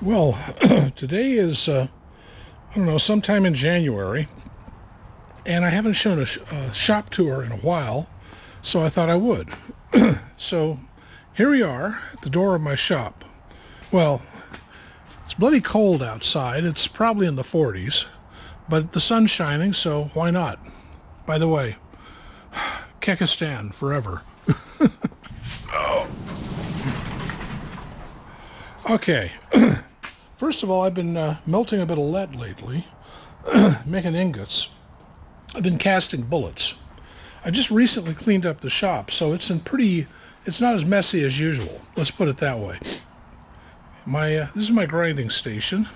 Well, today is, I don't know, sometime in January, and I haven't shown a shop tour in a while, so I thought I would. So here we are at the door of my shop. Well, it's bloody cold outside. It's probably in the 40s, but the sun's shining, so why not? By the way, Kekistan forever. Okay. First of all, I've been melting a bit of lead lately, making ingots. I've been casting bullets. I just recently cleaned up the shop, so it's not as messy as usual. Let's put it that way. This is my grinding station,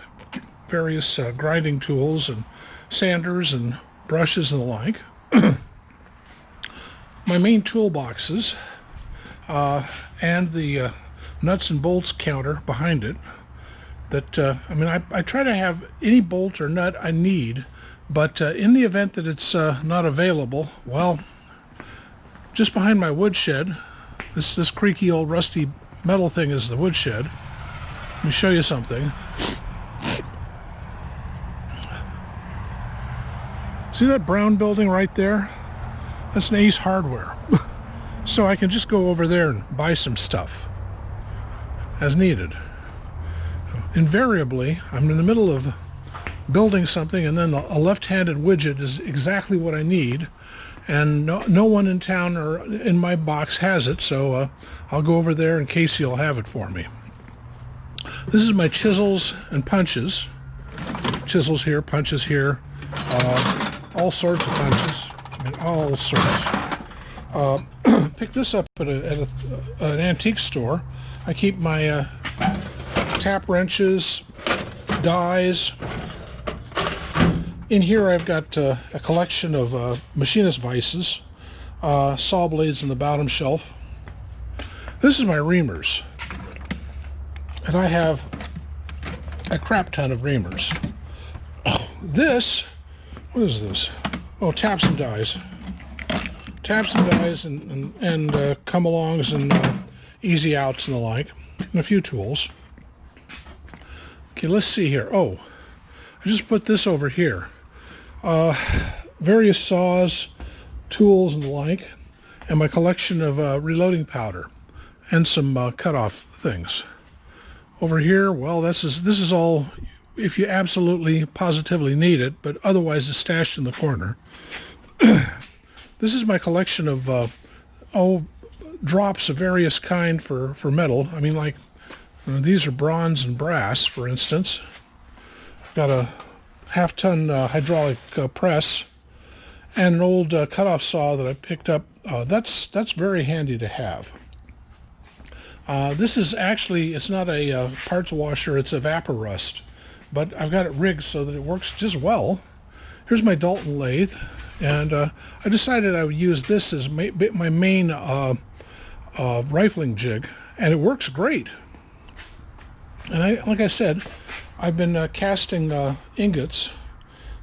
various grinding tools and sanders and brushes and the like. My main toolboxes and the nuts and bolts counter behind it. I try to have any bolt or nut I need, but in the event that it's not available, well, just behind my woodshed, this creaky old rusty metal thing is the woodshed. Let me show you something. See that brown building right there? That's an Ace Hardware. So I can just go over there and buy some stuff as needed. Invariably, I'm in the middle of building something, and then a left-handed widget is exactly what I need, and no one in town or in my box has it, so I'll go over there and Casey will have it for me. This is my chisels and punches. Chisels here, punches here, all sorts of punches. I mean, all sorts. Picked this up at an antique store. I keep my tap wrenches, dies. In here I've got a collection of machinist vices, saw blades in the bottom shelf. This is my reamers. And I have a crap ton of reamers. What is this? Oh, taps and dies. Taps and dies and come-alongs and easy outs and the like, and a few tools. Okay, let's see here. Oh, I just put this over here. Various saws, tools, and the like, and my collection of reloading powder, and some cut-off things. Over here, well, this is all if you absolutely, positively need it, but otherwise it's stashed in the corner. This is my collection of drops of various kind for metal. I mean, like, these are bronze and brass, for instance. I've got a half-ton hydraulic press and an old cutoff saw that I picked up. That's very handy to have. This is actually, it's not a parts washer, it's a vapor rust, but I've got it rigged so that it works just well. Here's my Dalton lathe, and I decided I would use this as my main rifling jig, and it works great. And like I said, I've been casting ingots.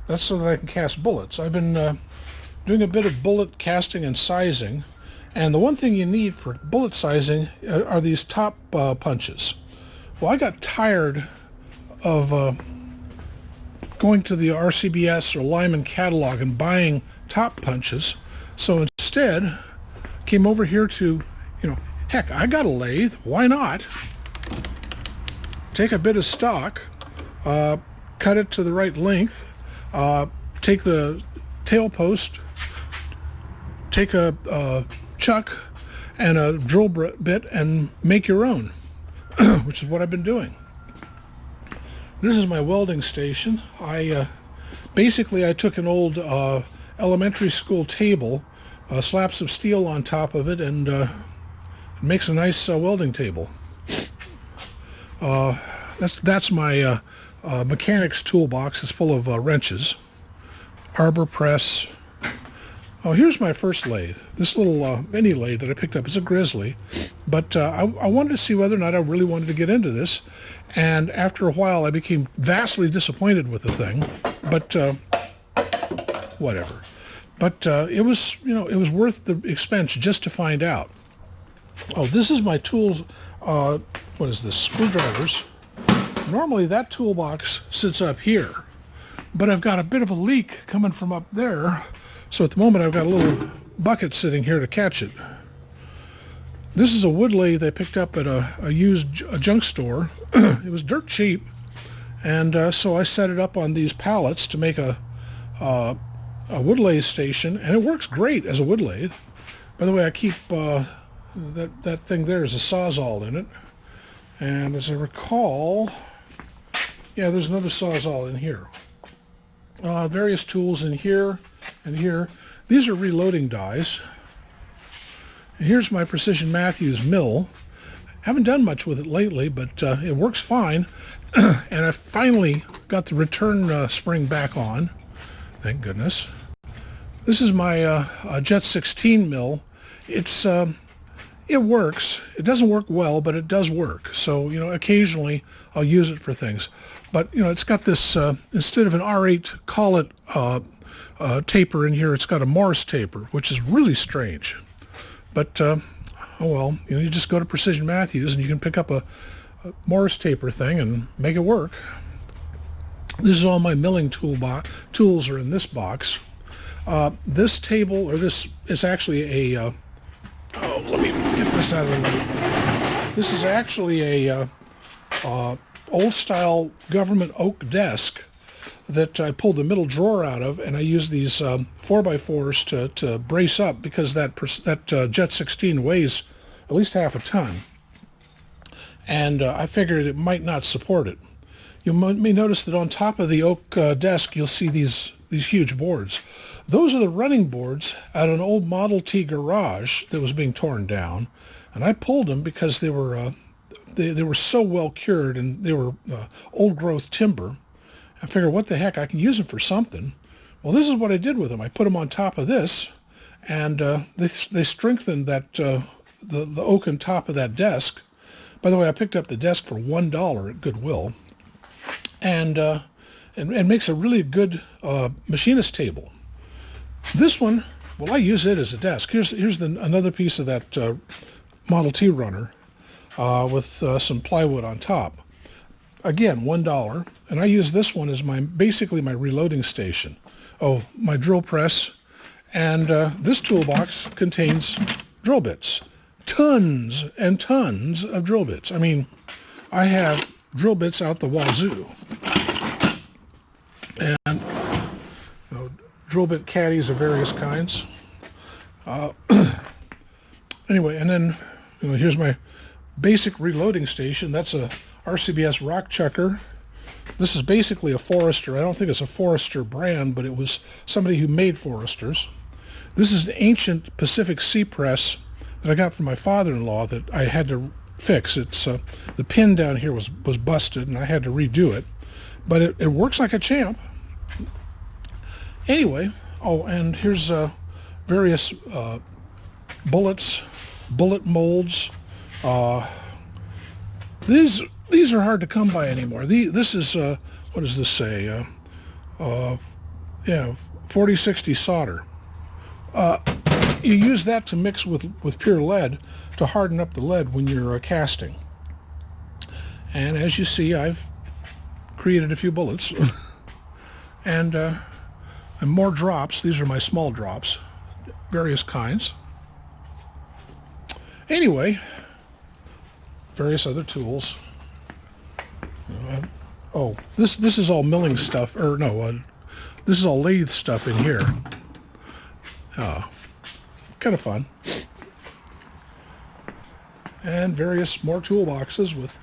That's so that I can cast bullets. I've been doing a bit of bullet casting and sizing, and the one thing you need for bullet sizing are these top punches. Well, I got tired of going to the RCBS or Lyman catalog and buying top punches, so instead came over here to, heck, I got a lathe, why not? Take a bit of stock, cut it to the right length, take the tail post, take a chuck and a drill bit and make your own, which is what I've been doing. This is my welding station. I took an old elementary school table, slapped some steel on top of it, and it makes a nice welding table. That's my mechanics toolbox. It's full of wrenches, arbor press. Oh, here's my first lathe. This little mini lathe that I picked up. It's a Grizzly, but I wanted to see whether or not I really wanted to get into this. And after a while, I became vastly disappointed with the thing. But whatever. But it was worth the expense just to find out. Oh, this is my tools. What is this? Screwdrivers. And normally that toolbox sits up here, but I've got a bit of a leak coming from up there. So at the moment I've got a little bucket sitting here to catch it. This is a wood lathe I picked up at a used junk store. It was dirt cheap, and so I set it up on these pallets to make a wood lathe station, and it works great as a wood lathe. By the way, I keep that thing there is a Sawzall in it, and as I recall, yeah, there's another Sawzall in here. Various tools in here and here. These are reloading dies. Here's my Precision Matthews mill. Haven't done much with it lately, but it works fine. And I finally got the return spring back on. Thank goodness. This is my Jet 16 mill. It works. It doesn't work well, but it does work. So, occasionally I'll use it for things. But, it's got this, instead of an R8 collet taper in here, it's got a Morse taper, which is really strange. But, oh well, you just go to Precision Matthews and you can pick up a Morse taper thing and make it work. This is all my milling tools are in this box. This table, or this is actually a, let me get this out of the way. This is actually a old-style government oak desk that I pulled the middle drawer out of, and I used these 4x4s to brace up, because that Jet 16 weighs at least half a ton, and I figured it might not support it. You may notice that on top of the oak desk you'll see these huge boards. Those are the running boards at an old Model T garage that was being torn down, and I pulled them because they were so well cured, and they were old growth timber. I figured, what the heck, I can use them for something. Well, this is what I did with them. I put them on top of this, and they strengthened that the oak on top of that desk. By the way, I picked up the desk for $1 at Goodwill, and makes a really good machinist table. This one, well, I use it as a desk. Here's another piece of that Model T runner with some plywood on top. Again, $1, and I use this one as basically my reloading station. Oh, my drill press, and this toolbox contains drill bits. Tons and tons of drill bits. I mean, I have drill bits out the wazoo. And drill bit caddies of various kinds. Anyway, and then here's my basic reloading station. That's a RCBS rock chucker. This is basically a Forester. I don't think it's a Forester brand, but it was somebody who made Foresters. This is an ancient Pacific Sea press that I got from my father-in-law that I had to fix. It's the pin down here was busted, and I had to redo it. But it works like a champ. Anyway, oh, and here's various bullets, bullet molds. These are hard to come by anymore. This is, what does this say? Yeah, 4060 solder. You use that to mix with pure lead to harden up the lead when you're casting. And as you see, I've created a few bullets. and more drops. These are my small drops, various kinds. Anyway, various other tools. Oh, this is all milling stuff, or no, this is all lathe stuff in here. Kind of fun. And various more toolboxes with,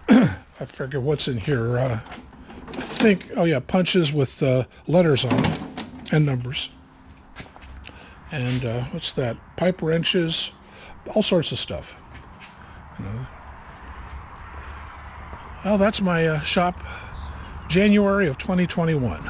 I forget what's in here. I think, oh yeah, punches with letters on them and numbers. And what's that? Pipe wrenches, all sorts of stuff. Well, that's my shop, January of 2021.